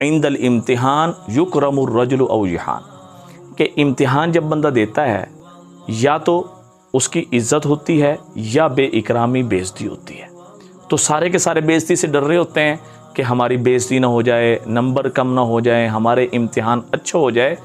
इंदल इम्तिहान युकरमुर रजुल औ युहान, कि इम्तिहान जब बंदा देता है या तो उसकी इज़्ज़त होती है या बेइकरामी बेइज्जती होती है। तो सारे के सारे बेइज्जती से डर रहे होते हैं कि हमारी बेइज्जती ना हो जाए, नंबर कम ना हो जाए, हमारे इम्तिहान अच्छा हो जाए।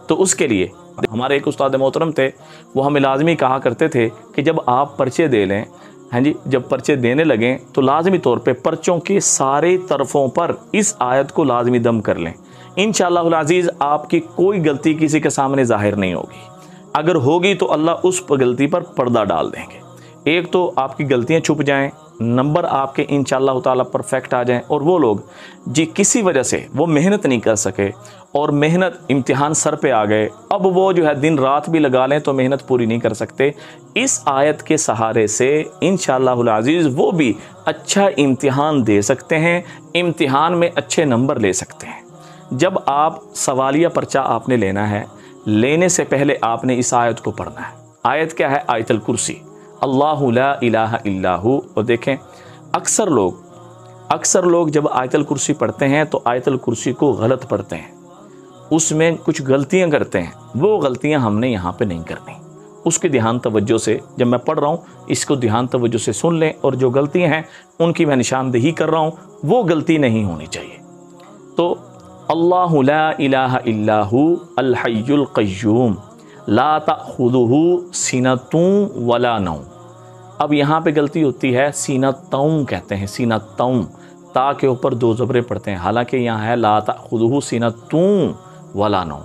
तो उसके लिए हमारे एक उस्ताद मोहतरम थे, वो हमें लाजमी कहा करते थे कि जब आप पर्चे दे लें, हाँ जी, जब पर्चे देने लगें तो लाजमी तौर पे पर्चों के सारे तरफ़ों पर इस आयत को लाजमी दम कर लें। इंशाअल्लाहुल अज़ीज़ आपकी कोई गलती किसी के सामने ज़ाहिर नहीं होगी। अगर होगी तो अल्लाह उस गलती पर पर्दा डाल देंगे। एक तो आपकी गलतियाँ छुप जाएँ, नंबर आपके इंशाअल्लाह ताला परफेक्ट आ जाएं, और वो लोग जी किसी वजह से वो मेहनत नहीं कर सके और मेहनत इम्तिहान सर पे आ गए, अब वो जो है दिन रात भी लगा लें तो मेहनत पूरी नहीं कर सकते, इस आयत के सहारे से इंशाअल्लाहुल अज़ीज़ वो भी अच्छा इम्तिहान दे सकते हैं, इम्तिहान में अच्छे नंबर ले सकते हैं। जब आप सवालिया पर्चा आपने लेना है, लेने से पहले आपने इस आयत को पढ़ना है। आयत क्या है? आयतुल कुर्सी, अल्लाहु ला इलाहा इल्ला हु। और देखें अक्सर लोग जब आयतुल कुर्सी पढ़ते हैं तो आयतुल कुर्सी को गलत पढ़ते हैं, उसमें कुछ गलतियां करते हैं। वो गलतियां हमने यहाँ पे नहीं करनी। उसके ध्यान तवज्जो से, जब मैं पढ़ रहा हूँ इसको ध्यान तवज्जो से सुन लें, और जो गलतियां हैं उनकी मैं निशानदेही कर रहा हूँ, वो गलती नहीं होनी चाहिए। तो अल्लाहु ला इलाहा इल्ला हु अल हय्युल क़य्यूम ला तअख़ुज़ुहु सिनतुन वला नौम। अब यहाँ पे गलती होती है, सीनतौं कहते हैं, सीनतौं, ता के ऊपर दो ज़बरें पढ़ते हैं, हालांकि यहाँ है ला तअख़ुज़ुहु सिनतुन वला नौम।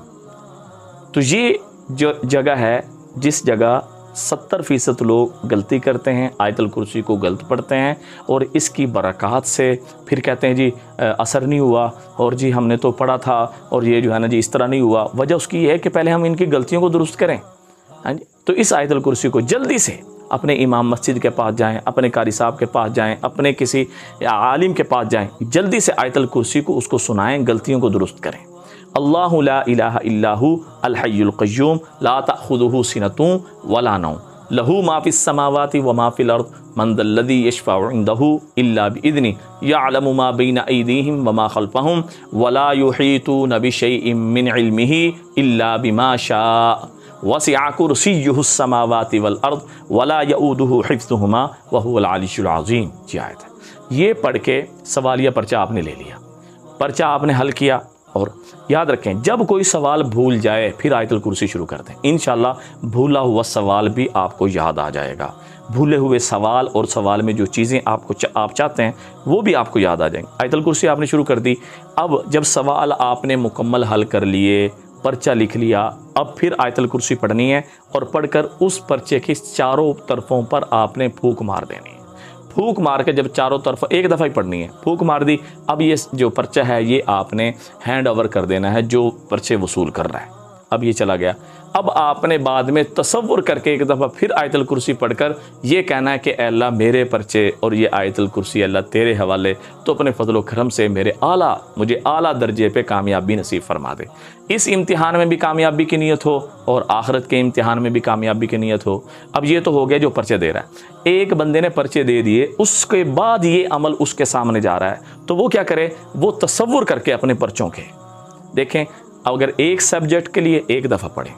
तो ये जो जगह है जिस जगह 70% लोग गलती करते हैं, आयतुल कुर्सी को गलत पढ़ते हैं, और इसकी बरक़ात से फिर कहते हैं जी असर नहीं हुआ, और जी हमने तो पढ़ा था और ये जो है ना जी इस तरह नहीं हुआ। वजह उसकी ये है कि पहले हम इनकी गलतियों को दुरुस्त करें। हाँ जी, तो इस आयतुल कुर्सी को जल्दी से अपने इमाम मस्जिद के पास जाएं, अपने कारी साहब के पास जाएं, अपने किसी आलिम के पास जाएं, जल्दी से आयतुल कुर्सी को उसको सुनाएं, गलतियों को दुरुस्त करें। अल्लाहु ला इलाहा इल्ला हु अल हय्युल क़य्यूम ला तअख़ुज़ुहु सिनतुन वला नौम लहू मा फ़िस समावाति व मा फ़िल अर्ज़ मन ज़ल्लज़ी यशफ़अउ इंदहु इल्ला बिइज़्निही यअलमु मा बैन अयदीहिम व मा ख़ल्फ़हुम व ला युहीतूना बिशैइन मिन इल्मिही इल्ला बिमा शाअ वसिअ कुर्सियुहुस समावाति वल अर्ज़ व ला यऊदुहु हिफ़्ज़ुहुमा व हुवल अलिय्युल अज़ीम। जी आयत है। ये पढ़ के सवालिया पर्चा आपने ले लिया, पर्चा आपने हल किया, और याद रखें जब कोई सवाल भूल जाए फिर आयतुल कुर्सी शुरू कर दें। इंशाअल्लाह भूला हुआ सवाल भी आपको याद आ जाएगा। भूले हुए सवाल और सवाल में जो चीज़ें आप चाहते हैं वो भी आपको याद आ जाएंगे। आयतुल कुर्सी आपने शुरू कर दी। अब जब सवाल आपने मुकम्मल हल कर लिए, पर्चा लिख लिया, अब फिर आयतुल कुर्सी पढ़नी है, और पढ़कर उस पर्चे के चारों तरफों पर आपने फूंक मार देनी है। फूंक मार के जब चारों तरफ एक दफ़ा ही पढ़नी है, फूंक मार दी, अब ये जो पर्चा है ये आपने हैंड ओवर कर देना है जो पर्चे वसूल कर रहा है। अब ये चला गया। अब आपने बाद में तसव्वुर करके एक दफ़ा फिर आयतुल कुर्सी पढ़कर ये कहना है कि अल्लाह मेरे पर्चे और ये आयतुल कुर्सी अल्लाह तेरे हवाले, तो अपने फजल व करम से मुझे आला दर्जे पे कामयाबी नसीब फरमा दे। इस इम्तिहान में भी कामयाबी की नीयत हो और आखिरत के इम्तिहान में भी कामयाबी की नीयत हो। अब ये तो हो गया जो पर्चे दे रहा है। एक बंदे ने पर्चे दे दिए, उसके बाद ये अमल उसके सामने जा रहा है, तो वो क्या करे? वो तसव्वुर करके अपने पर्चों के देखें, अगर एक सब्जेक्ट के लिए एक दफ़ा पढ़ें,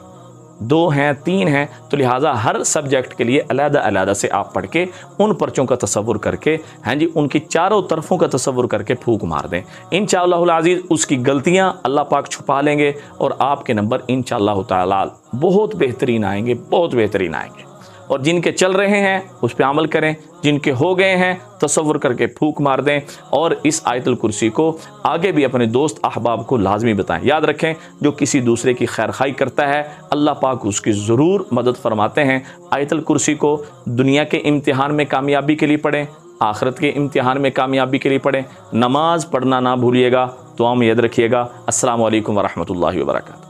2 हैं 3 हैं, तो लिहाजा हर सब्जेक्ट के लिए अलग-अलग से आप पढ़ के उन पर्चों का तसव्वुर करके, हाँ जी, उनकी चारों तरफों का तसव्वुर करके फूंक मार दें। इंशाअल्लाहुल अज़ीज़ उसकी गलतियां अल्लाह पाक छुपा लेंगे और आपके नंबर इंशाअल्लाह ताला बहुत बेहतरीन आएंगे, बहुत बेहतरीन आएंगे। और जिनके चल रहे हैं उस पर अमल करें, जिनके हो गए हैं तसव्वुर करके फूंक मार दें, और इस आयतुल कुर्सी को आगे भी अपने दोस्त अहबाब को लाजमी बताएं। याद रखें जो किसी दूसरे की खैर खाई करता है अल्लाह पाक उसकी ज़रूर मदद फरमाते हैं। आयतुल कुर्सी को दुनिया के इम्तिहान में कामयाबी के लिए पढ़ें, आखिरत के इम्तिहान में कामयाबी के लिए पढ़ें। नमाज पढ़ना ना भूलिएगा। दुआ में याद रखिएगा। अस्सलामु अलैकुम व रहमतुल्लाहि व बरकातहू।